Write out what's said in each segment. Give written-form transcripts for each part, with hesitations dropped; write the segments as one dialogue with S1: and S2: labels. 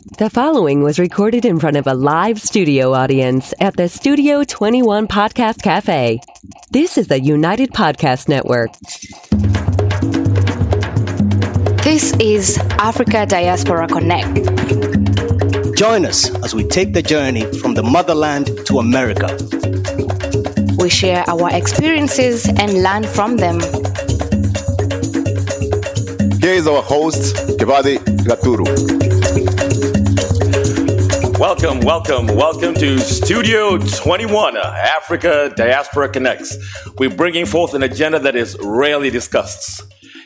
S1: The following was recorded in front of a live studio audience at the Studio 21 Podcast Cafe. This is the United Podcast Network.
S2: This is Africa Diaspora Connect.
S3: Join us as we take the journey from the motherland to America.
S2: We share our experiences and learn from them.
S4: Here is our host, Kibathi.
S5: Welcome to Studio 21, Africa Diaspora Connects. We're bringing forth an agenda that is rarely discussed.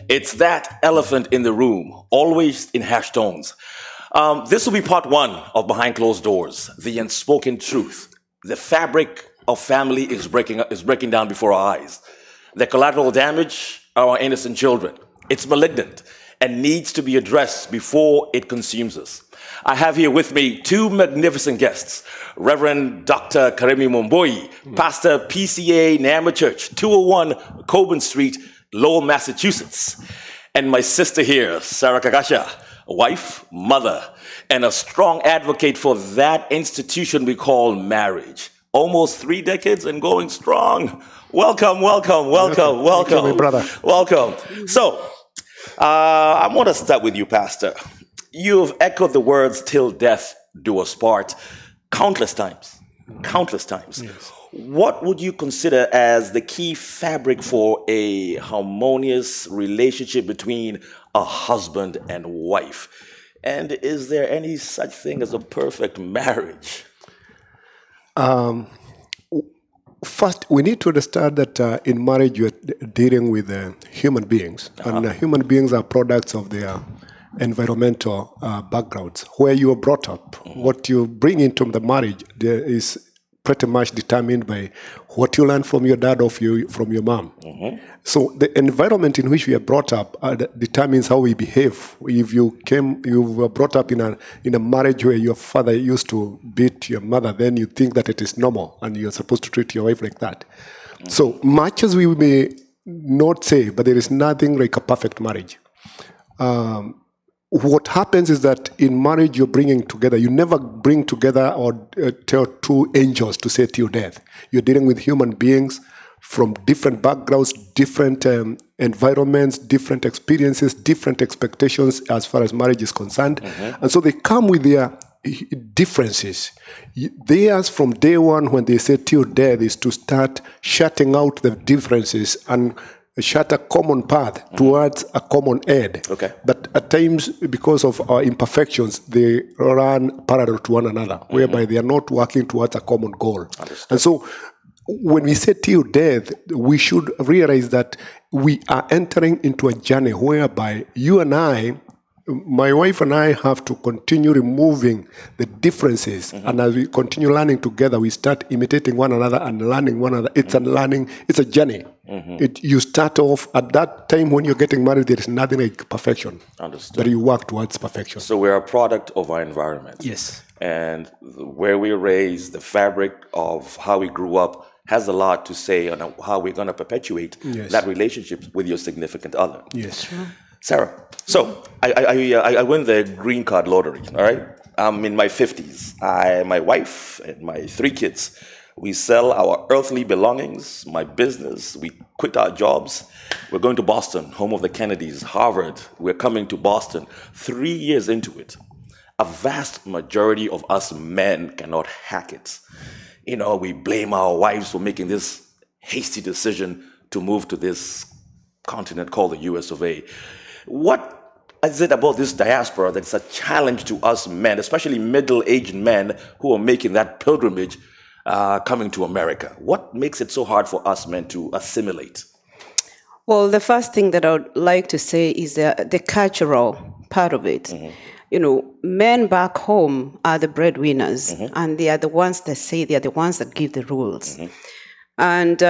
S5: It's that elephant in the room, always in hash tones. This will be part one of Behind Closed Doors, the unspoken truth. The fabric of family is breaking down before our eyes. The collateral damage are our innocent children. It's malignant and needs to be addressed before it consumes us. I have here with me two magnificent guests, Rev Dr Karimi Mumbui, pastor PCEA Neema Church, 201 Coburn Street, Lowell, Massachusetts, and my sister here, Sarah Kagacah, wife, mother, and a strong advocate for that institution we call marriage. Almost 3 decades and going strong. Welcome.
S6: Thank you, my brother.
S5: Welcome. So, I want to start with you, Pastor. You've echoed the words, till death do us part, countless times. Yes. What would you consider as the key fabric for a harmonious relationship between a husband and wife? And is there any such thing as a perfect marriage?
S6: First, we need to understand that in marriage you are dealing with human beings. And human beings are products of their environmental backgrounds, where you are brought up. What you bring into the marriage is pretty much determined by what you learn from your dad or from your mom. So the environment in which we are brought up determines how we behave. If you were brought up in a marriage where your father used to beat your mother, then you think that it is normal and you're supposed to treat your wife like that. So much as we may not say, but there is nothing like a perfect marriage. What happens is that in marriage you're bringing together. You never bring together or tell two angels to say till death. You're dealing with human beings from different backgrounds, different environments, different experiences, different expectations as far as marriage is concerned. And so they come with their differences. Theirs from day one when they say till death is to start shutting out the differences and shut a common path towards a common end.
S5: Okay.
S6: But at times, because of our imperfections, they run parallel to one another, whereby they are not working towards a common goal.
S5: Understood.
S6: And so when we say till death, we should realize that we are entering into a journey whereby you and I, my wife and I, have to continue removing the differences. And as we continue learning together, we start imitating one another and learning one another. It's a journey. You start off at that time when you're getting married, there is nothing like perfection.
S5: Understood.
S6: But you work towards perfection.
S5: So we're a product of our environment.
S6: Yes.
S5: And where we raised, the fabric of how we grew up has a lot to say on how we're going to perpetuate that relationship with your significant other.
S6: Yes.
S5: Sarah, so I win the green card lottery, all right? I'm in my 50s. My wife and my 3 kids, we sell our earthly belongings, my business, we quit our jobs. We're going to Boston, home of the Kennedys, Harvard. We're coming to Boston 3 years into it. A vast majority of us men cannot hack it. You know, we blame our wives for making this hasty decision to move to this continent called the US of A. What is it about this diaspora that's a challenge to us men, especially middle-aged men who are making that pilgrimage coming to America? What makes it so hard for us men to assimilate?
S7: Well, the first thing that I would like to say is the cultural part of it. You know, men back home are the breadwinners, and they are the ones that say, they are the ones that give the rules. And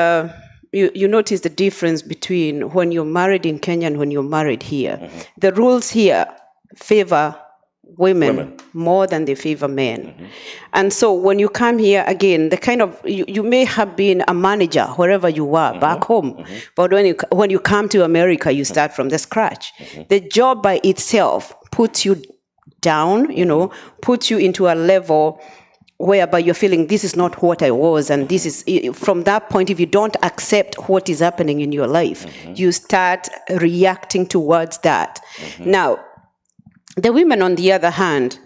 S7: you notice the difference between when you're married in Kenya and when you're married here. The rules here favor women more than they favor men. And so when you come here again, the kind of, you may have been a manager wherever you were back home, but when you come to America, you start from the scratch. The job by itself puts you down, puts you into a level whereby you're feeling this is not what I was, and this is, from that point, if you don't accept what is happening in your life, you start reacting towards that. Now, the women, on the other hand,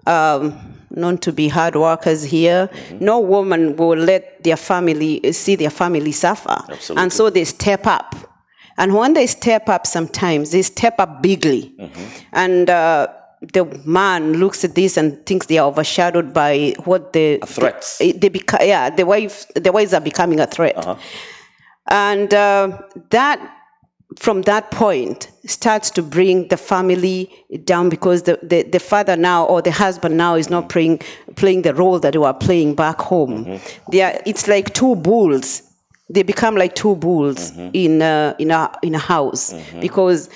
S7: known to be hard workers here, no woman will let their family see their family suffer.
S5: Absolutely.
S7: And so they step up. And when they step up, sometimes they step up bigly. And the man looks at this and thinks they are overshadowed by what
S5: threats.
S7: The wives are becoming a threat. And that, from that point, starts to bring the family down, because the father now, or the husband now, is not playing the role that they were playing back home. It's like two bulls. They become like two bulls in a house, because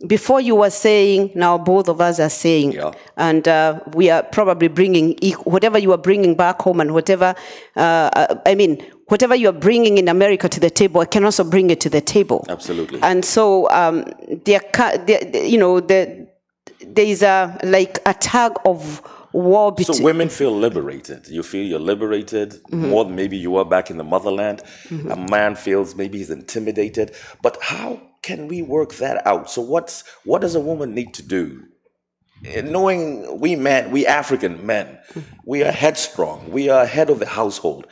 S7: before you were saying, now both of us are saying, and we are probably bringing whatever you are bringing back home, and whatever you are bringing in America to the table, I can also bring it to the table.
S5: Absolutely.
S7: And so there is a tug of war between.
S5: So women feel liberated. You feel you're liberated more than maybe you were back in the motherland. A man feels maybe he's intimidated. But how can we work that out? So what does a woman need to do? Knowing we African men, we are headstrong. We are head of the household.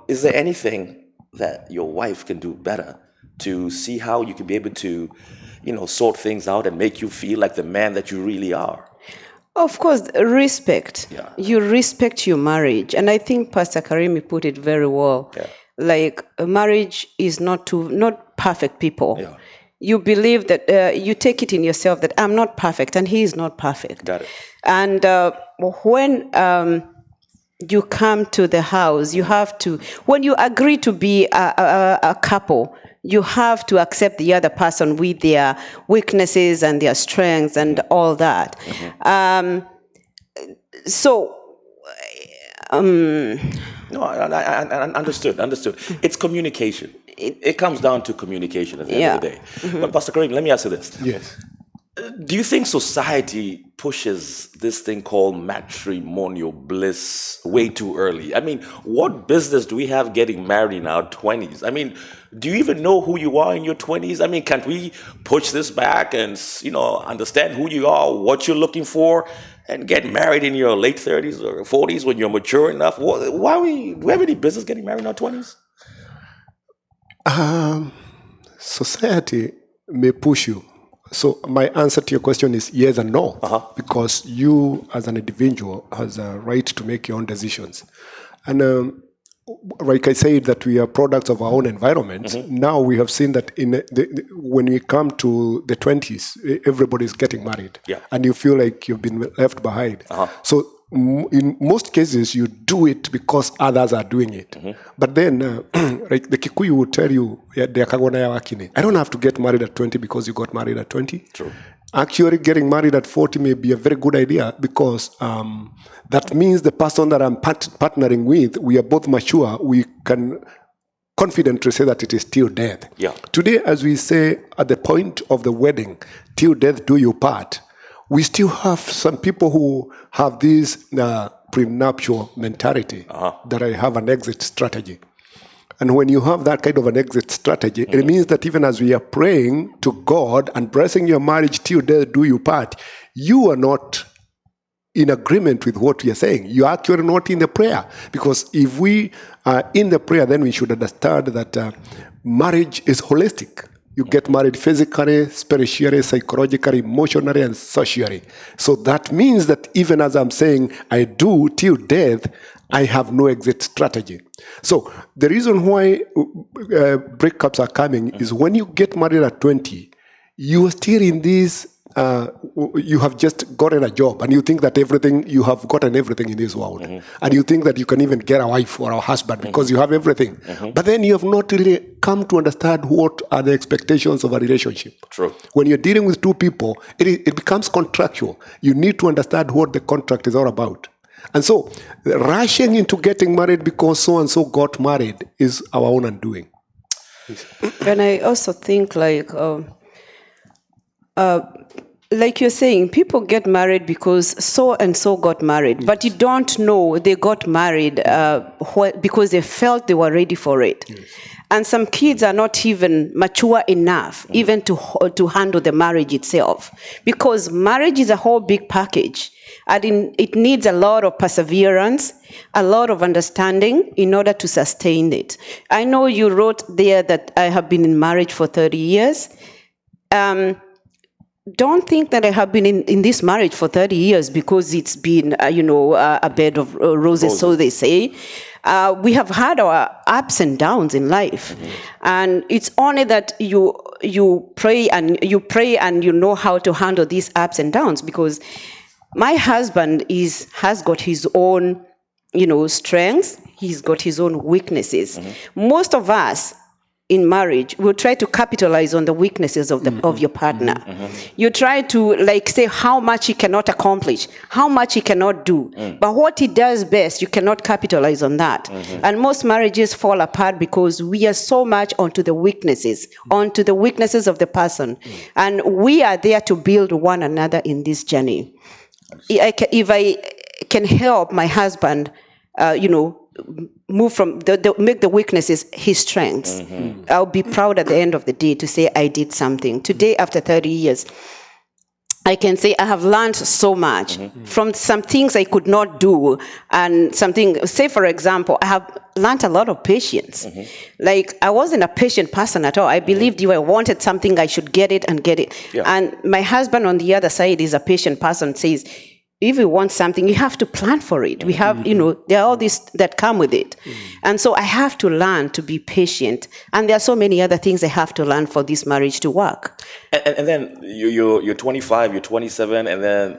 S5: Is there anything that your wife can do better to see how you can be able to, sort things out and make you feel like the man that you really are?
S7: Of course, respect.
S5: Yeah.
S7: You respect your marriage. And I think Pastor Karimi put it very well.
S5: Yeah.
S7: Like, a marriage is not perfect people.
S5: Yeah.
S7: You believe that, you take it in yourself that I'm not perfect and he is not perfect.
S5: Got it.
S7: And when you come to the house, you have to, when you agree to be a couple, you have to accept the other person with their weaknesses and their strengths and all that.
S5: No, I understood. It's communication. It comes down to communication at the end of the day. But Pastor Kareem, let me ask you this.
S6: Yes.
S5: Do you think society pushes this thing called matrimonial bliss way too early? I mean, what business do we have getting married in our 20s? I mean, do you even know who you are in your 20s? I mean, can't we push this back and, understand who you are, what you're looking for, and get married in your late 30s or 40s when you're mature enough? Do we have any business getting married in our 20s?
S6: Society may push you. So my answer to your question is yes and no, because you as an individual has a right to make your own decisions. And like I said, that we are products of our own environment. Now we have seen that when we come to the 20s, everybody's getting married, and you feel like you've been left behind. So in most cases, you do it because others are doing it. But then, like the Kikuyu will tell you, I don't have to get married at 20 because you got married at 20.
S5: True.
S6: Actually, getting married at 40 may be a very good idea, because that means the person that I'm partnering with, we are both mature. We can confidently say that it is till death. Today, as we say at the point of the wedding, till death do you part, we still have some people who have this prenuptial mentality that I have an exit strategy. And when you have that kind of an exit strategy, it means that even as we are praying to God and blessing your marriage till death do you part, you are not in agreement with what we are saying. You are actually not in the prayer. Because if we are in the prayer, then we should understand that marriage is holistic. You get married physically, spiritually, psychologically, emotionally, and socially. So that means that even as I'm saying, I do till death, I have no exit strategy. So the reason why breakups are coming is when you get married at 20, you are still in this, you have just gotten a job and you think that you have gotten everything in this world. And you think that you can even get a wife or a husband because you have everything. But then you have not really come to understand what are the expectations of a relationship.
S5: True.
S6: When you're dealing with two people, it becomes contractual. You need to understand what the contract is all about. And so rushing into getting married because so-and-so got married is our own undoing.
S7: And I also think like you're saying, people get married because so and so got married, but you don't know they got married because they felt they were ready for it. Yes. And some kids are not even mature enough even to handle the marriage itself, because marriage is a whole big package. And it needs a lot of perseverance, a lot of understanding in order to sustain it. I know you wrote there that I have been in marriage for 30 years. Don't think that I have been in this marriage for 30 years because it's been, a bed of roses, so they say. We have had our ups and downs in life. And it's only that you pray and you know how to handle these ups and downs, because my husband has got his own, strengths. He's got his own weaknesses. Most of us in marriage will try to capitalize on the weaknesses of your partner. You try to say how much he cannot accomplish, how much he cannot do. But what he does best, you cannot capitalize on that. And most marriages fall apart because we are so much onto the weaknesses of the person. And we are there to build one another in this journey. If I can help my husband, move from make the weaknesses his strengths, I'll be proud at the end of the day to say I did something. Today, after 30 years, I can say I have learned so much from some things I could not do, and say for example, I have learned a lot of patience. Like, I wasn't a patient person at all. I believed if I wanted something, I should get it. Yeah. And my husband on the other side is a patient person, says, if you want something, you have to plan for it. We have, there are all these that come with it. And so I have to learn to be patient. And there are so many other things I have to learn for this marriage to work.
S5: And then you're 25, you're 27, and then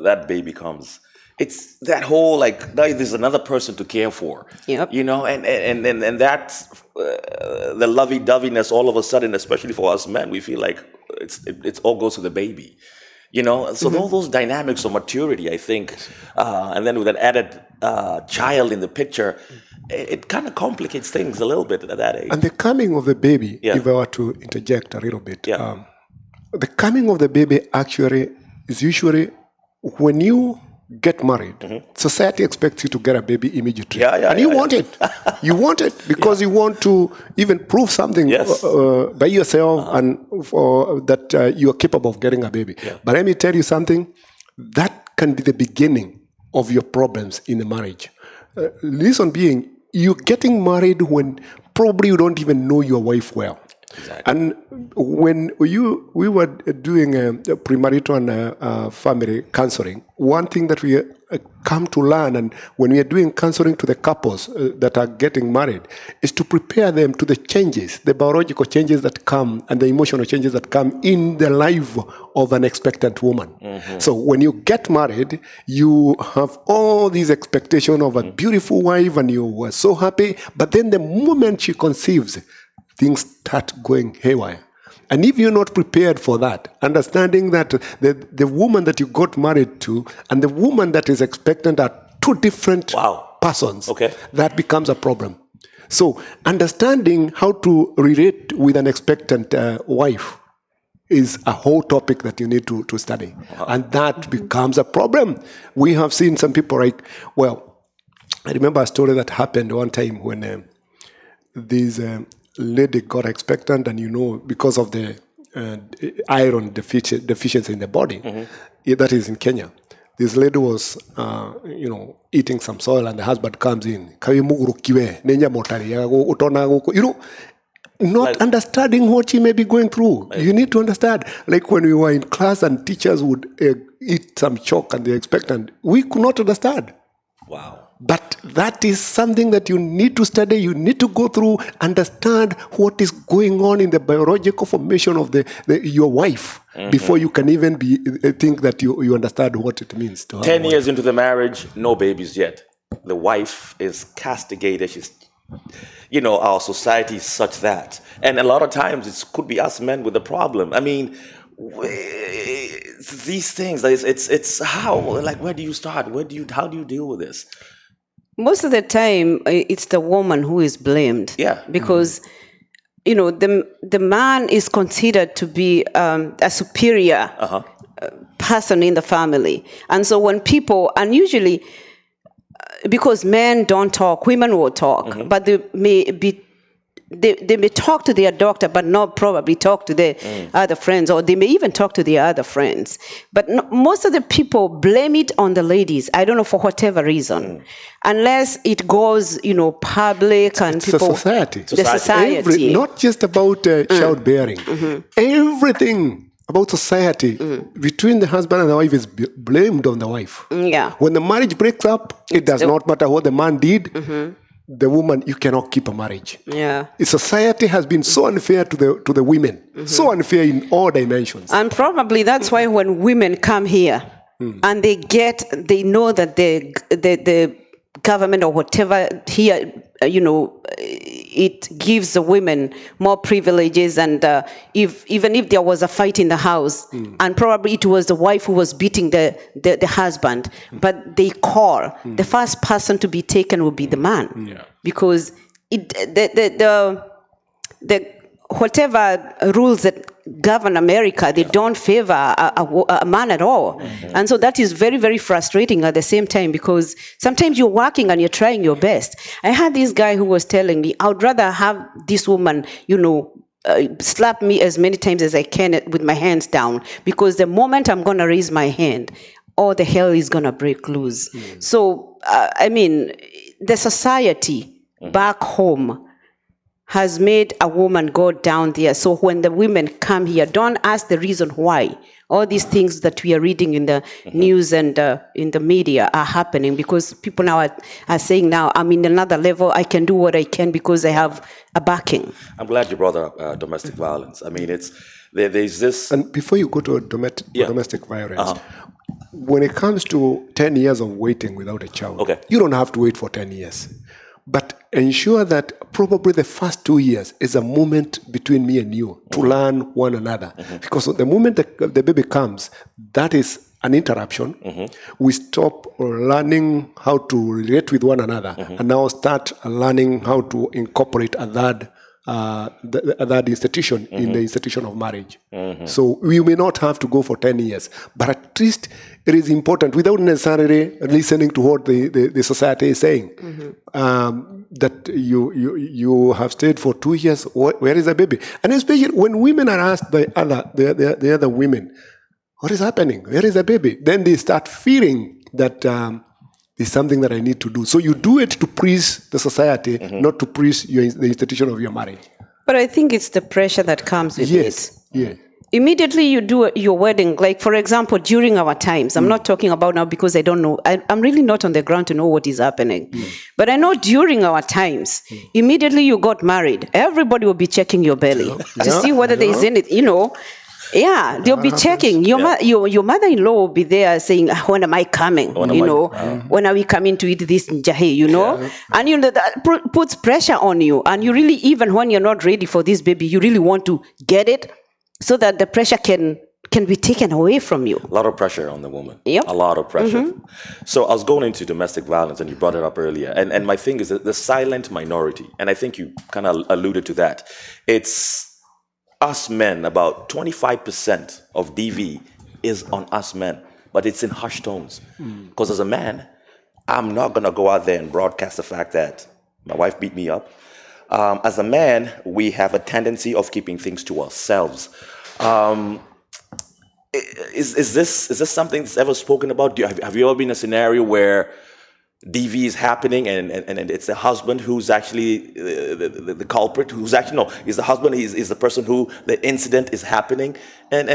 S5: that baby comes. It's that whole, now there's another person to care for.
S7: Yep.
S5: And that's the lovey-doveyness all of a sudden, especially for us men, we feel like it all goes to the baby. So all those dynamics of maturity, I think, and then with an added child in the picture, it kind of complicates things a little bit at that age.
S6: And the coming of the baby, if I were to interject a little bit, the coming of the baby actually is usually when you get married. Society expects you to get a baby immediately. And you want it. You want it because you want to even prove something by yourself and that you are capable of getting a baby. But let me tell you something, that can be the beginning of your problems in a marriage. Reason being, you're getting married when probably you don't even know your wife well. Exactly. And when we were doing premarital and family counseling, one thing that we come to learn, and when we are doing counseling to the couples that are getting married, is to prepare them to the changes, the biological changes that come and the emotional changes that come in the life of an expectant woman. So when you get married, you have all these expectations of a beautiful wife and you were so happy, but then the moment she conceives, things start going haywire. And if you're not prepared for that, understanding that the woman that you got married to and the woman that is expectant are two different persons, that becomes a problem. So understanding how to relate with an expectant wife is a whole topic that you need to study. And that becomes a problem. We have seen some people I remember a story that happened one time when these lady got expectant, and because of the iron deficiency in the body, that is in Kenya. This lady was, eating some soil, and the husband comes in, not understanding what she may be going through. You need to understand. Like when we were in class and teachers would eat some chalk and they're expectant, we could not understand.
S5: Wow.
S6: But that is something that you need to study, you need to go through, understand what is going on in the biological formation of your wife before you can even think that you understand what it means to have
S5: 10 years into the marriage, no babies yet. The wife is castigated. She's, our society is such that. And a lot of times it could be us men with the problem. I mean, these things, it's how, where do you start? How do you deal with this?
S7: Most of the time, it's the woman who is blamed.
S5: Yeah.
S7: Because, the man is considered to be a superior person in the family. And so when people, and usually because men don't talk, women will talk, but they may talk to their doctor, but not probably talk to their other friends, or they may even talk to their other friends. But most of the people blame it on the ladies. I don't know, for whatever reason, unless it goes, public and
S6: it's
S7: people.
S6: A society.
S7: The society.
S6: Not just about childbearing. Everything about society between the husband and the wife is blamed on the wife.
S7: Yeah.
S6: When the marriage breaks up, it does not matter what the man did. The woman, you cannot keep a marriage.
S7: Yeah.
S6: Society has been so unfair to the women, so unfair in all dimensions.
S7: And probably that's why when women come here and they know that the government or whatever here, it gives the women more privileges, and even if there was a fight in the house, and probably it was the wife who was beating the husband, but they call the first person to be taken will be the man, because the whatever rules that govern America, they don't favor a man at all. And so that is very, very frustrating at the same time, because sometimes you're working and you're trying your best. I had this guy who was telling me, I would rather have this woman, slap me as many times as I can with my hands down, because the moment I'm going to raise my hand, all the hell is going to break loose. So, the society back home has made a woman go down there. So when the women come here, don't ask the reason why. All these things that we are reading in the news and in the media are happening, because people now are saying, now I'm in another level, I can do what I can because I have a backing.
S5: I'm glad you brought up domestic violence. I mean, there's this...
S6: And before you go to domestic violence, when it comes to 10 years of waiting without a child, you don't have to wait for 10 years. But ensure that probably the first 2 years is a moment between me and you to learn one another. Because the moment the baby comes, that is an interruption. We stop learning how to relate with one another and now start learning how to incorporate a third institution in the institution of marriage. So we may not have to go for 10 years, but at least it is important, without necessarily listening to what the society is saying, that you have stayed for 2 years. Where is the baby? And especially when women are asked by the other women, what is happening? Where is the baby? Then they start feeling that there's something that I need to do. So you do it to please the society, not to please the institution of your marriage.
S7: But I think it's the pressure that comes with it.
S6: Yeah.
S7: Immediately you do your wedding, like for example, during our times, I'm not talking about now because I don't know, I'm really not on the ground to know what is happening. But I know during our times, immediately you got married, everybody will be checking your belly to see whether there is anything, Yeah, they'll be checking. Your mother-in-law will be there saying, when am I coming? When are we coming to eat this njahe, And that puts pressure on you. And you really, even when you're not ready for this baby, you really want to get it so that the pressure can be taken away from you.
S5: A lot of pressure on the woman.
S7: Yep.
S5: A lot of pressure. So I was going into domestic violence, and you brought it up earlier. And my thing is the silent minority. And I think you kind of alluded to that. It's us men. About 25% of DV is on us men. But it's in hushed tones. Because as a man, I'm not going to go out there and broadcast the fact that my wife beat me up. As a man, we have a tendency of keeping things to ourselves. Is this something that's ever spoken about? Have you ever been in a scenario where DV is happening and it's the husband who's actually the culprit, who's actually, no, is the husband, is the person who the incident is happening? And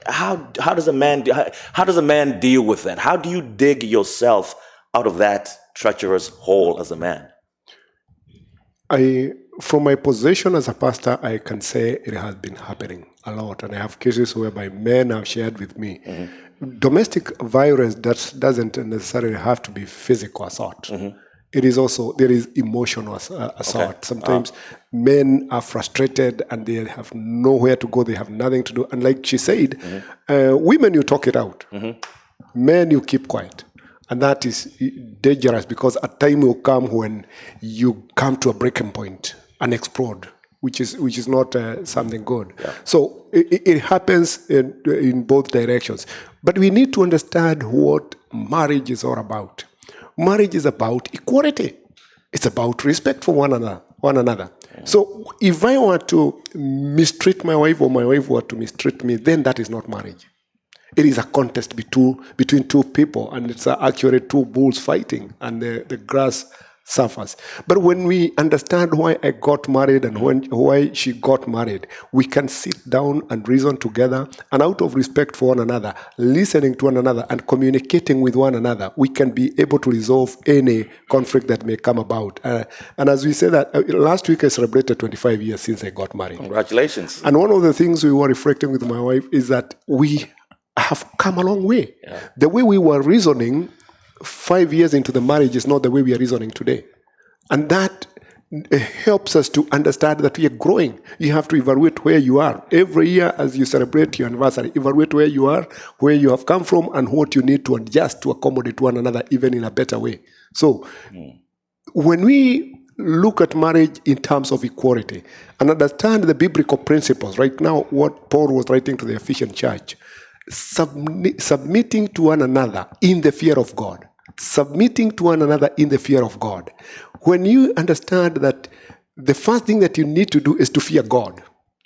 S5: how does a man deal with that? How do you dig yourself out of that treacherous hole as a man?
S6: From my position as a pastor, I can say it has been happening a lot. And I have cases whereby men have shared with me. Domestic violence doesn't necessarily have to be physical assault. It is also, there is emotional assault. Sometimes men are frustrated and they have nowhere to go. They have nothing to do. And like she said, women, you talk it out. Men, you keep quiet. And that is dangerous, because a time will come when you come to a breaking point and explode. which is not something good. Yeah. So it happens in both directions. But we need to understand what marriage is all about. Marriage is about equality. It's about respect for one another. So if I were to mistreat my wife or my wife were to mistreat me, then that is not marriage. It is a contest between two people, and it's actually two bulls fighting, and the grass suffers. But when we understand why I got married and why she got married, we can sit down and reason together, and out of respect for one another, listening to one another and communicating with one another, we can be able to resolve any conflict that may come about. And as we said that, last week I celebrated 25 years since I got married.
S5: Congratulations.
S6: And one of the things we were reflecting with my wife is that we have come a long way. Yeah. The way we were reasoning 5 years into the marriage is not the way we are reasoning today. And that helps us to understand that we are growing. You have to evaluate where you are. Every year as you celebrate your anniversary, evaluate where you are, where you have come from, and what you need to adjust to accommodate one another even in a better way. So when we look at marriage in terms of equality and understand the biblical principles, right now what Paul was writing to the Ephesian church, submitting to one another in the fear of God. Submitting to one another in the fear of God. When you understand that the first thing that you need to do is to fear God,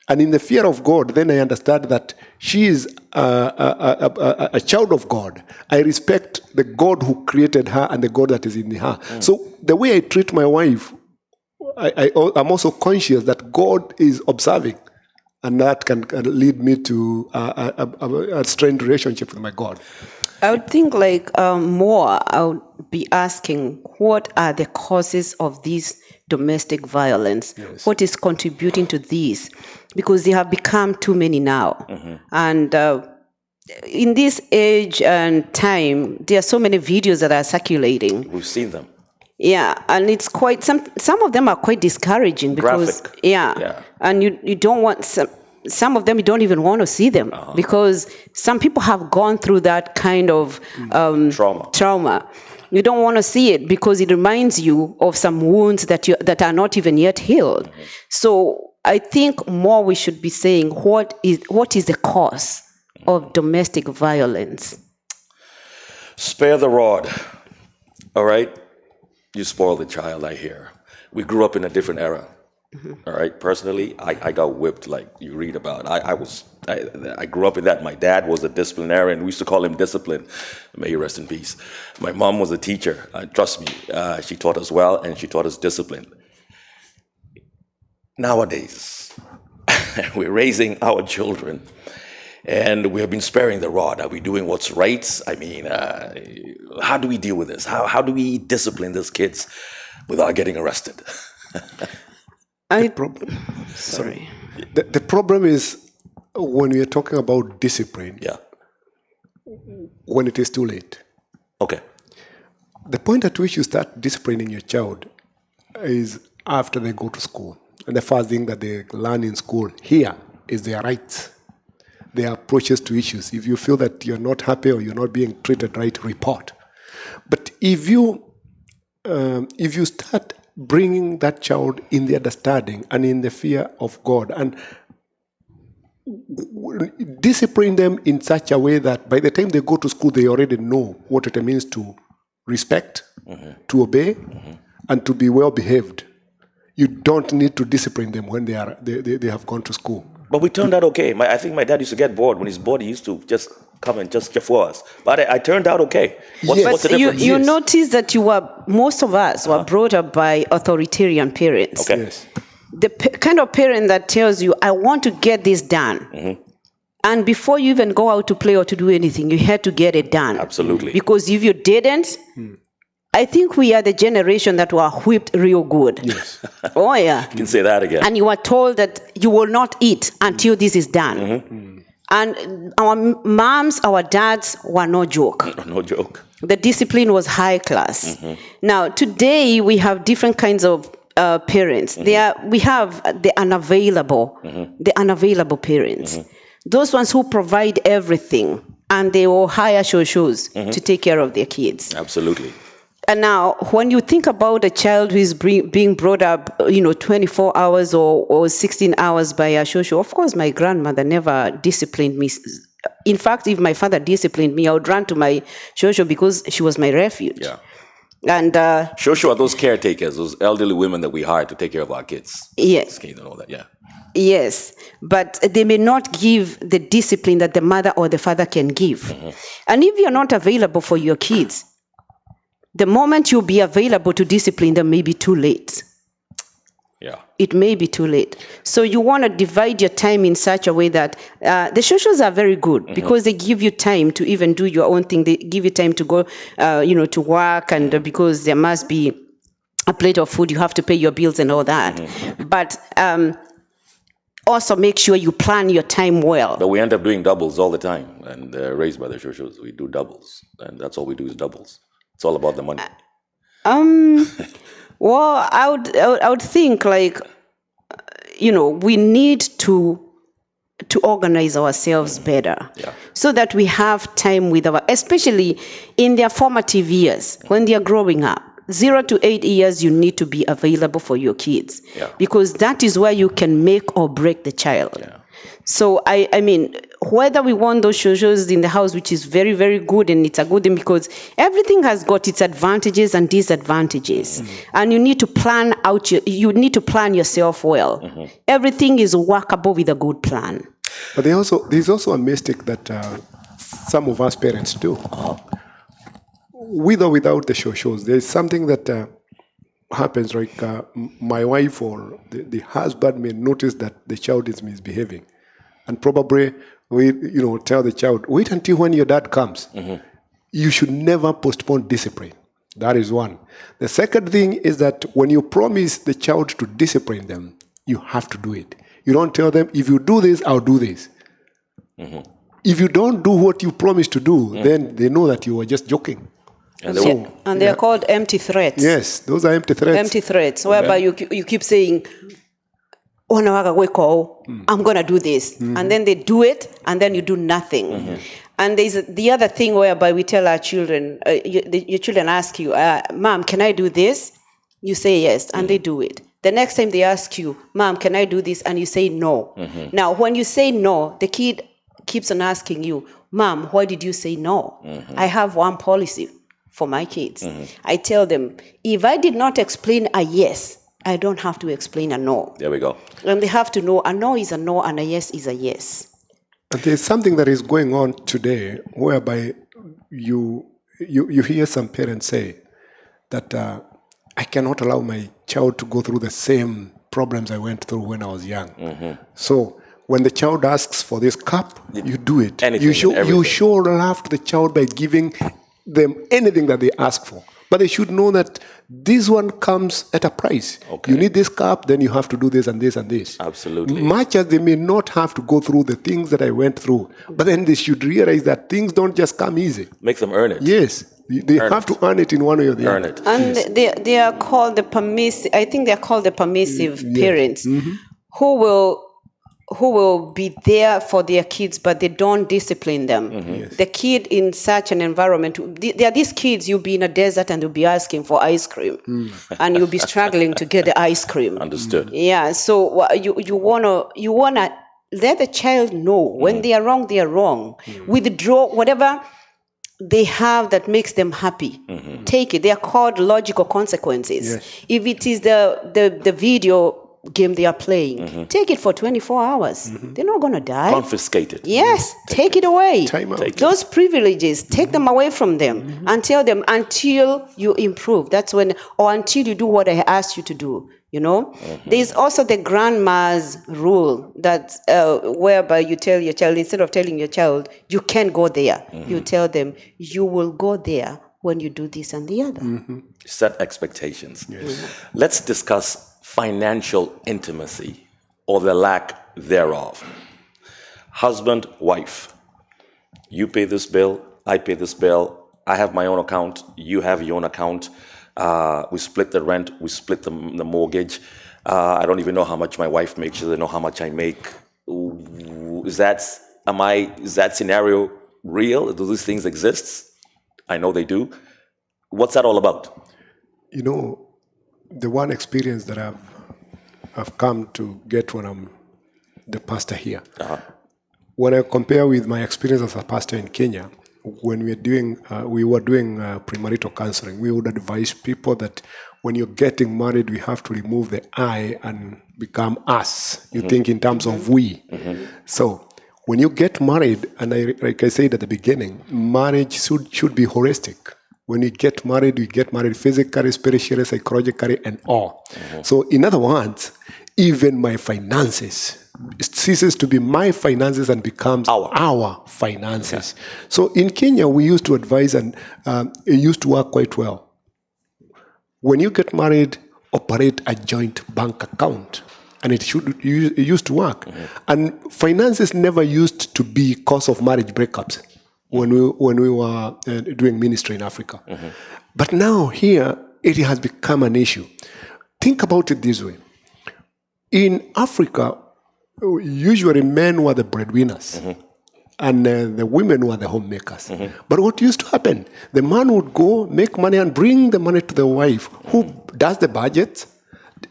S6: and in the fear of God, then I understand that she is a child of God. I respect the God who created her and the God that is in her. So the way I treat my wife, I'm also conscious that God is observing. And that can lead me to a strained relationship with my God.
S7: I would think more, I would be asking, what are the causes of this domestic violence? Yes. What is contributing to this? Because they have become too many now. Mm-hmm. And in this age and time, there are so many videos that are circulating.
S5: We've seen them.
S7: Yeah, and it's quite, some of them are quite discouraging because,
S5: graphic.
S7: Yeah, and you don't want, some of them you don't even want to see them because some people have gone through that kind of trauma. You don't want to see it because it reminds you of some wounds that are not even yet healed. Mm-hmm. So I think more we should be saying what is the cause of domestic violence.
S5: Spare the rod, all right? You spoil the child, I hear. We grew up in a different era. Mm-hmm. All right. Personally, I got whipped like you read about. I grew up in that. My dad was a disciplinarian. We used to call him Discipline. May he rest in peace. My mom was a teacher. Trust me, she taught us well and she taught us discipline. Nowadays, we're raising our children and we have been sparing the rod. Are we doing what's right? I mean, how do we deal with this? How do we discipline these kids without getting arrested?
S6: The problem is when we are talking about discipline, when it is too late.
S5: Okay.
S6: The point at which you start disciplining your child is after they go to school. And the first thing that they learn in school here is their rights, their approaches to issues. If you feel that you're not happy or you're not being treated right, report. But if you start bringing that child in the understanding and in the fear of God and discipline them in such a way that by the time they go to school, they already know what it means to respect, to obey, and to be well behaved. You don't need to discipline them when they have gone to school.
S5: But we turned out okay. I think my dad used to get bored. When he's bored, he used to just come and just for us. But I turned out okay. What's the difference?
S7: You notice that most of us were brought up by authoritarian parents.
S5: Okay. Yes.
S7: The kind of parent that tells you, I want to get this done. Mm-hmm. And before you even go out to play or to do anything, you had to get it done.
S5: Absolutely.
S7: Because if you didn't, I think we are the generation that were whipped real good.
S6: Yes.
S7: Oh, yeah.
S5: You can say that again.
S7: And you are told that you will not eat until this is done. Mm-hmm. And our moms, our dads were no joke.
S5: No joke.
S7: The discipline was high class. Mm-hmm. Now, today we have different kinds of parents. Mm-hmm. We have the unavailable parents. Mm-hmm. Those ones who provide everything and they will hire shows to take care of their kids.
S5: Absolutely.
S7: And now, when you think about a child who is being brought up, 24 hours or 16 hours by a shosho, of course, my grandmother never disciplined me. In fact, if my father disciplined me, I would run to my shosho because she was my refuge.
S5: Yeah.
S7: And
S5: Shosho are those caretakers, those elderly women that we hire to take care of our kids.
S7: Yes.
S5: You know that, yeah.
S7: Yes, but they may not give the discipline that the mother or the father can give.
S5: Mm-hmm.
S7: And if you're not available for your kids, the moment you'll be available to discipline them may be too late.
S5: Yeah.
S7: It may be too late. So you want to divide your time in such a way that the shoshos are very good because they give you time to even do your own thing. They give you time to go, to work, and because there must be a plate of food, you have to pay your bills and all that. But also make sure you plan your time well.
S5: But we end up doing doubles all the time, and raised by the shoshos, we do doubles, and that's all we do is doubles. It's all about the money.
S7: Well, I would think we need to organize ourselves better, so that we have time with especially in their formative years when they are growing up. 0 to 8 years, you need to be available for your kids, because that is where you can make or break the child. Yeah. So I mean, whether we want those shoshos in the house, which is very, very good, and it's a good thing because everything has got its advantages and disadvantages, and you need to plan out you need to plan yourself well. Everything is workable with a good plan.
S6: But there's also a mistake that some of us parents do. With or without the shoshos, there's something that happens, like my wife or the husband may notice that the child is misbehaving, and probably we tell the child, wait until when your dad comes. You should never postpone discipline. That is one. The second thing is that when you promise the child to discipline them, you have to do it. You don't tell them, if you do this, I'll do this. If you don't do what you promised to do, then they know that you were just joking.
S7: And they're called empty threats.
S6: Yes, those are empty threats.
S7: Empty threats, whereby you keep saying, I'm going to do this. And then they do it, and then you do nothing. And there's the other thing whereby we tell our children, your children ask you, Mom, can I do this? You say yes, and they do it. The next time they ask you, Mom, can I do this? And you say no. Now, when you say no, the kid keeps on asking you, Mom, why did you say no? I have one policy for my kids. I tell them, if I did not explain a yes, I don't have to explain a no.
S5: There we go.
S7: And they have to know a no is a no and a yes is a yes.
S6: And there's something that is going on today whereby you hear some parents say that I cannot allow my child to go through the same problems I went through when I was young. So when the child asks for this cup, you do it. You show love to the child by giving them anything that they ask for. But they should know that this one comes at a price. Okay. You need this cup, then you have to do this and this and this.
S5: Absolutely.
S6: Much as they may not have to go through the things that I went through, but then they should realize that things don't just come easy.
S5: Make them earn it.
S6: Yes. They have to earn it in one way or the other.
S5: Earn it.
S7: And they are called the permissive, I think they are called the permissive parents who will be there for their kids, but they don't discipline them.
S6: Yes.
S7: The kid in such an environment, there are these kids, you'll be in a desert and you'll be asking for ice cream. And you'll be struggling to get the ice cream.
S5: Understood.
S7: Yeah, so you wanna let the child know when they are wrong, they are wrong. Withdraw whatever they have that makes them happy. Take it. They are called logical consequences.
S6: Yes.
S7: If it is the video game they are playing, take it for 24 hours. They're not going to die.
S5: Confiscate it.
S7: Yes, take it away.
S6: Time out.
S7: Those privileges, take them away from them and tell them until you improve. That's when, or until you do what I asked you to do. There's also the grandma's rule that whereby you tell your child, instead of telling your child, you can't go there, you tell them, you will go there when you do this and the other.
S5: Set expectations.
S6: Yes.
S5: Let's discuss financial intimacy or the lack thereof. Husband, wife. You pay this bill, I pay this bill, I have my own account, you have your own account. We split the rent, we split the mortgage. I don't even know how much my wife makes, she doesn't know how much I make. Is that scenario real? Do these things exist? I know they do. What's that all about?
S6: You know, the one experience that I've come to get when I'm the pastor here, when I compare with my experience as a pastor in Kenya, when we were doing premarital counseling, we would advise people that when you're getting married, we have to remove the I and become us. You think in terms of we. So when you get married, and like I said at the beginning, marriage should be holistic. When we get married physically, spiritually, psychologically, and all. So in other words, even my finances ceases to be my finances and becomes our finances. Okay. So in Kenya, we used to advise, and it used to work quite well. When you get married, operate a joint bank account. And it used to work. And finances never used to be cause of marriage breakups when we were doing ministry in Africa. But now here, it has become an issue. Think about it this way. In Africa, usually men were the breadwinners. And the women were the homemakers. But what used to happen? The man would go make money and bring the money to the wife, who does the budget,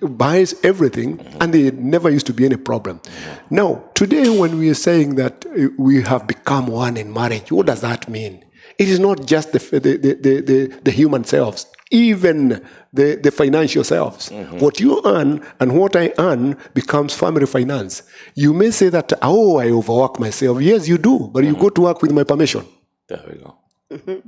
S6: buys everything, and there never used to be any problem. Now, today when we are saying that we have become one in marriage, what does that mean? It is not just the human selves, even the financial selves. What you earn and what I earn becomes family finance. You may say that, I overwork myself. Yes, you do, but you go to work with my permission.
S5: There we go.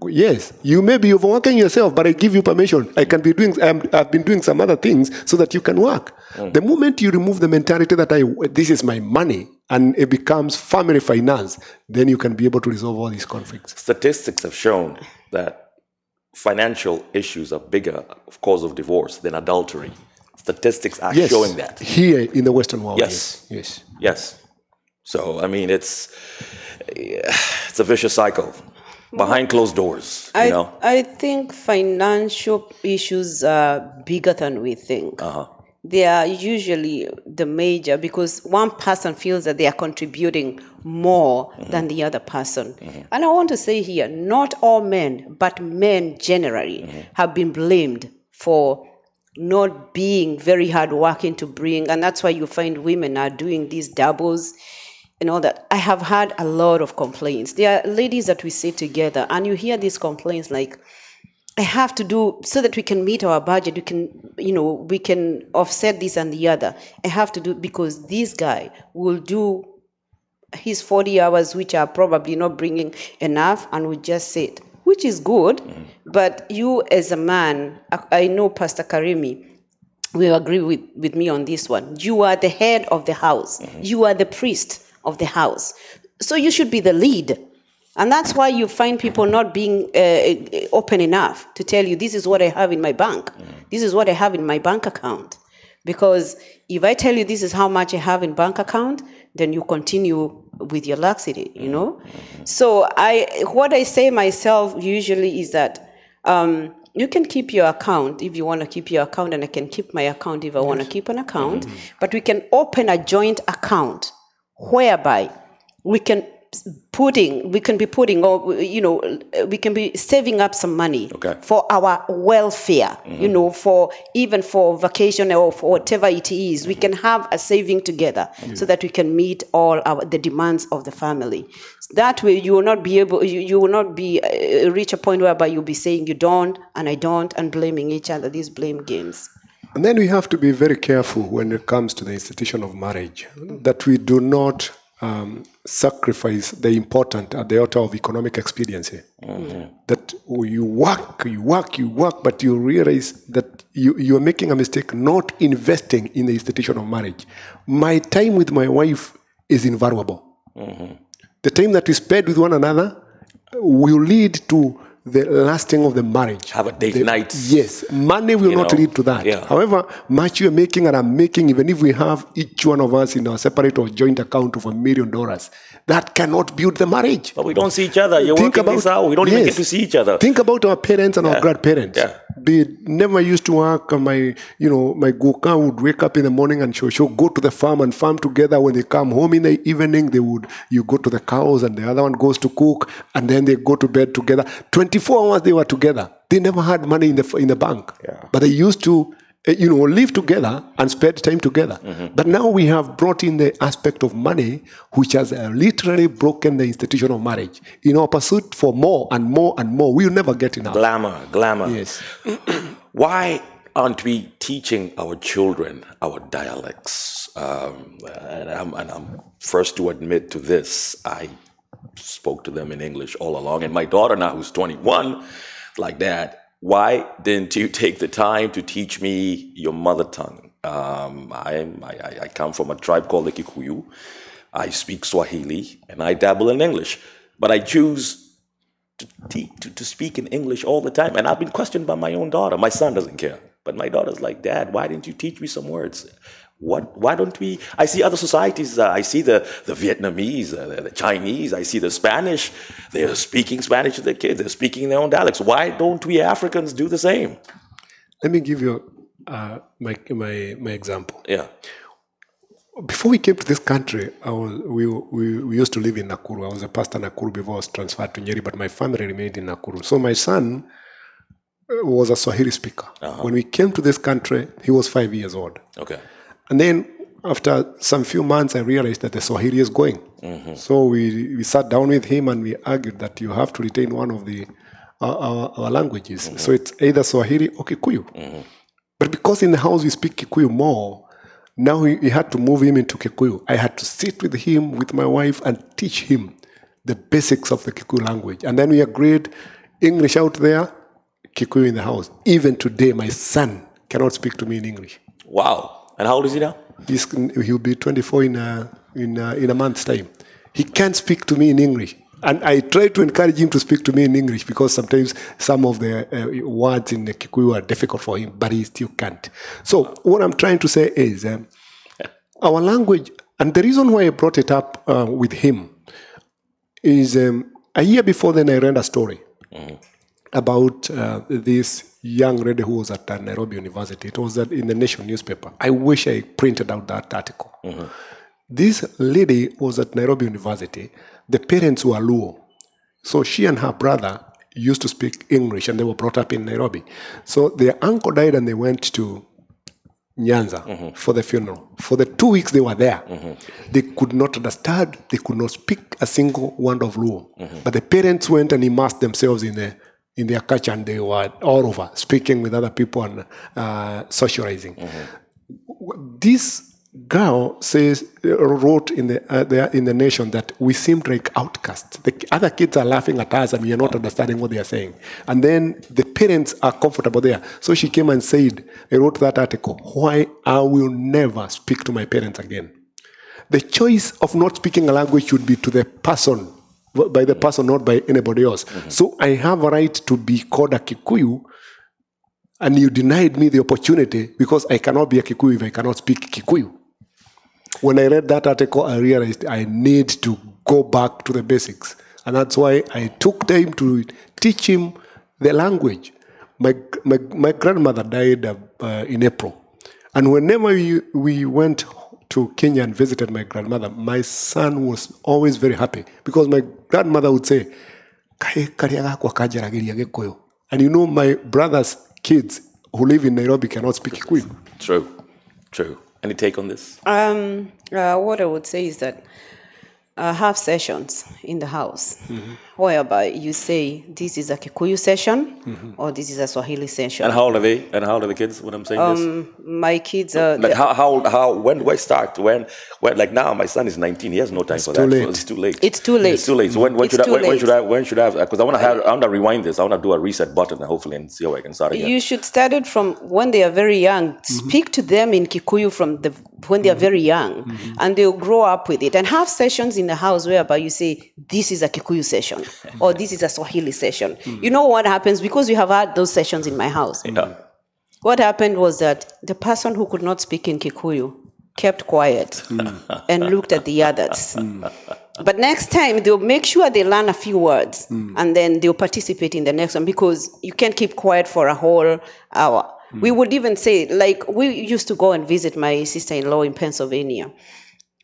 S6: Yes, you may be overworking yourself, but I give you permission. I've been doing some other things so that you can work. The moment you remove the mentality that this is my money, and it becomes family finance, then you can be able to resolve all these conflicts.
S5: Statistics have shown that financial issues are bigger cause of divorce than adultery. Statistics are showing that.
S6: Here in the Western world.
S5: Yes. So, I mean, it's a vicious cycle. Behind closed doors, you know?
S7: I think financial issues are bigger than we think. They are usually the major, because one person feels that they are contributing more than the other person. And I want to say here, not all men, but men generally have been blamed for not being very hardworking to bring. And that's why you find women are doing these doubles and all that. I have had a lot of complaints. There are ladies that we sit together and you hear these complaints like, I have to do so that we can meet our budget. We can offset this and the other. I have to do because this guy will do his 40 hours, which are probably not bringing enough, and we just sit, which is good. But you as a man, I know Pastor Karimi will agree with me on this one. You are the head of the house. You are the priest of the house. So you should be the lead. And that's why you find people not being open enough to tell you, this is what I have in my bank. This is what I have in my bank account. Because if I tell you this is how much I have in bank account, then you continue with your laxity, you know? So what I say myself usually is that you can keep your account if you want to keep your account, and I can keep my account if I want to keep an account. But we can open a joint account whereby we can be saving up some money for our welfare, for vacation or for whatever it is. We can have a saving together so that we can meet all the demands of the family. That way you will not reach a point whereby you'll be saying you don't and I don't and blaming each other, these blame games.
S6: And then we have to be very careful when it comes to the institution of marriage, that we do not sacrifice the important at the altar of economic expediency. That you work, but you realize that you are making a mistake not investing in the institution of marriage. My time with my wife is invaluable. The time that we spend with one another will lead to the lasting of the marriage.
S5: Have a date night.
S6: Yes. Money will not lead to that. However, much you're making and I'm making, even if we have each one of us in our separate or joint account of $1 million, that cannot build the marriage.
S5: But we don't see each other. You're working this out. We don't even get to see each other.
S6: Think about our parents and our grandparents. They never used to work. My Goka would wake up in the morning and she'll go to the farm and farm together. When they come home in the evening, you go to the cows and the other one goes to cook and then they go to bed together. 24 hours they were together. They never had money in the bank, but they used to live together and spend time together. But now we have brought in the aspect of money, which has literally broken the institution of marriage. In our pursuit for more and more and more, we will never get enough.
S5: Glamour.
S6: Yes.
S5: Why aren't we teaching our children our dialects? And I'm first to admit to this. I spoke to them in English all along. And my daughter now, who's 21, like that, why didn't you take the time to teach me your mother tongue? I come from a tribe called the Kikuyu. I speak Swahili and I dabble in English, but I choose to speak in English all the time. And I've been questioned by my own daughter. My son doesn't care, but my daughter's like, Dad, why didn't you teach me some words? Why don't we? I see other societies. I see the Vietnamese, the Chinese. I see the Spanish. They're speaking Spanish to their kids. They're speaking their own dialects. Why don't we Africans do the same?
S6: Let me give you my example.
S5: Yeah.
S6: Before we came to this country, we used to live in Nakuru. I was a pastor in Nakuru before I was transferred to Nyeri, but my family remained in Nakuru. So my son was a Swahili speaker. When we came to this country, he was 5 years old.
S5: Okay.
S6: And then after some few months, I realized that the Swahili is going. So we sat down with him and we argued that you have to retain one of our languages. So it's either Swahili or Kikuyu. But because in the house we speak Kikuyu more, now we had to move him into Kikuyu. I had to sit with him, with my wife, and teach him the basics of the Kikuyu language. And then we agreed English out there, Kikuyu in the house. Even today, my son cannot speak to me in English.
S5: Wow. And how old is he now?
S6: He'll be 24 in a month's time. He can't speak to me in English. And I try to encourage him to speak to me in English because sometimes some of the words in the Kikuyu are difficult for him, but he still can't. So what I'm trying to say is our language, and the reason why I brought it up with him is a year before then I read a story about this young lady who was at Nairobi University. It was in the Nation newspaper. I wish I printed out that article. This lady was at Nairobi University. The parents were Luo. So she and her brother used to speak English and they were brought up in Nairobi. So their uncle died and they went to Nyanza for the funeral. For the 2 weeks they were there, they could not understand, they could not speak a single word of Luo. But the parents went and immersed themselves in their culture and they were all over, speaking with other people and socializing. This girl wrote in the Nation that we seemed like outcasts. The other kids are laughing at us and we are not understanding what they are saying. And then the parents are comfortable there. So she came and said, I wrote that article, why I will never speak to my parents again. The choice of not speaking a language should be to the person, by the person, not by anybody else. So I have a right to be called a Kikuyu, and you denied me the opportunity because I cannot be a Kikuyu if I cannot speak Kikuyu. When I read that article, I realized I need to go back to the basics. And that's why I took time to teach him the language. My grandmother died in April. And whenever we went to Kenya and visited my grandmother, my son was always very happy because my grandmother would say, and you know, my brother's kids who live in Nairobi cannot speak Kikuyu.
S5: True. Any take on this?
S7: What I would say is that have sessions in the house whereby you say this is a Kikuyu session or this is a Swahili session.
S5: And how old are they? And how old are the kids when I'm saying this?
S7: My kids are
S5: like how when do I start? When like now my son is 19, he has no time for that. So it's too late.
S7: It's too late.
S5: So when should I because I want to rewind this. I want to do a reset button hopefully and see how I can start again.
S7: You should start it from when they are very young. Speak to them in Kikuyu from when they are very young and they'll grow up with it, and have sessions in the house whereby you say this is a Kikuyu session or this is a Swahili session. You know what happens, because we have had those sessions in my house. What happened was that the person who could not speak in Kikuyu kept quiet and looked at the others. But next time they'll make sure they learn a few words and then they'll participate in the next one, because you can't keep quiet for a whole hour. We would even say, like, we used to go and visit my sister-in-law in Pennsylvania.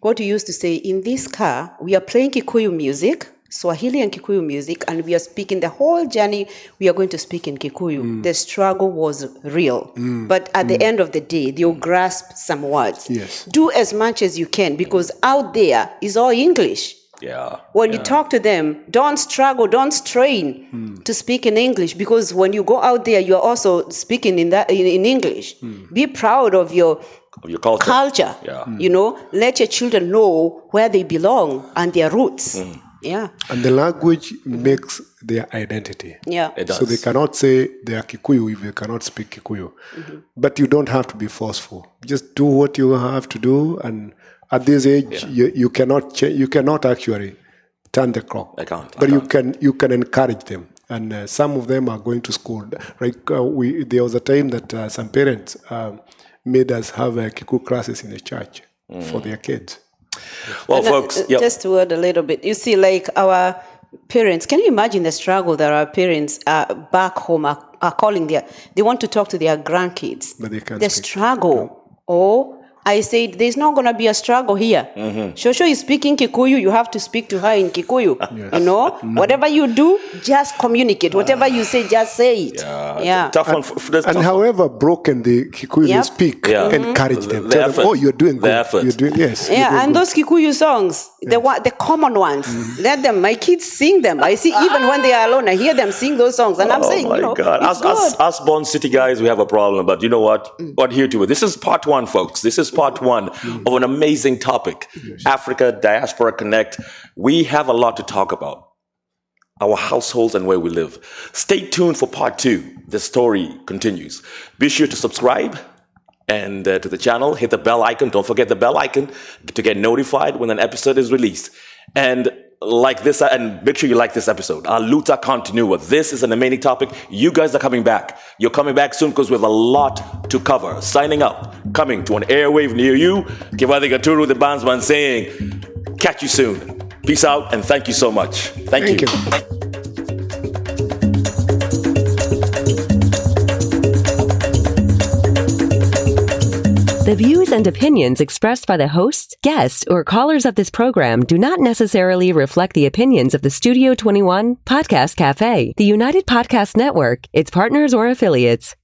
S7: What we used to say, in this car, we are playing Kikuyu music, Swahili and Kikuyu music, and we are speaking the whole journey. We are going to speak in Kikuyu. The struggle was real, but at the end of the day, they'll grasp some words.
S6: Yes.
S7: Do as much as you can, because out there is all English.
S5: Yeah.
S7: When you talk to them, don't struggle, don't strain to speak in English, because when you go out there, you're also speaking in English. Be proud of your culture.
S5: Yeah.
S7: You know, let your children know where they belong and their roots. Yeah.
S6: And the language makes their identity.
S7: Yeah.
S5: It does.
S6: So they cannot say they are Kikuyu if they cannot speak Kikuyu. But you don't have to be forceful. Just do what you have to do, and at this age, you cannot you cannot actually turn the clock.
S5: I can't.
S6: But you can encourage them, and some of them are going to school. Like there was a time that some parents made us have Kikuyu classes in the church for their kids.
S5: Well,
S7: And,
S5: folks,
S7: just to add a little bit, you see, like our parents, can you imagine the struggle that our parents back home are calling they want to talk to their grandkids?
S6: But they can't
S7: the
S6: speak.
S7: struggle. Oh, I said, there's not going to be a struggle here. Shosho is speaking Kikuyu, you have to speak to her in Kikuyu. You know, whatever you do, just communicate. Whatever you say, just say it. Yeah.
S5: tough one.
S6: And however broken the Kikuyu they speak, encourage them. Tell them, oh, you're doing good. You're doing, yes.
S7: Yeah,
S6: you're doing
S7: and
S6: good.
S7: those Kikuyu songs, the common ones, let them, my kids sing them. I see, even when they are alone, I hear them sing those songs. And I'm saying,
S5: my God. Us born city guys, we have a problem. But you know what? Adhere to it. This is part one, folks. This is part one of an amazing topic. Africa Diaspora Connect. We have a lot to talk about. Our households and where we live. Stay tuned for part two. The story continues. Be sure to subscribe and to the channel. Hit the bell icon. Don't forget the bell icon to get notified when an episode is released. And like this, and make sure you like this episode. Luta continua. This is an amazing topic. You guys are coming back. You're coming back soon because we have a lot to cover. Signing up, coming to an airwave near you. Kibathi Gaturu, the bandsman, saying, catch you soon. Peace out and thank you so much. Thank you.
S1: The views and opinions expressed by the hosts, guests, or callers of this program do not necessarily reflect the opinions of the Studio 21 Podcast Cafe, the United Podcast Network, its partners, or affiliates.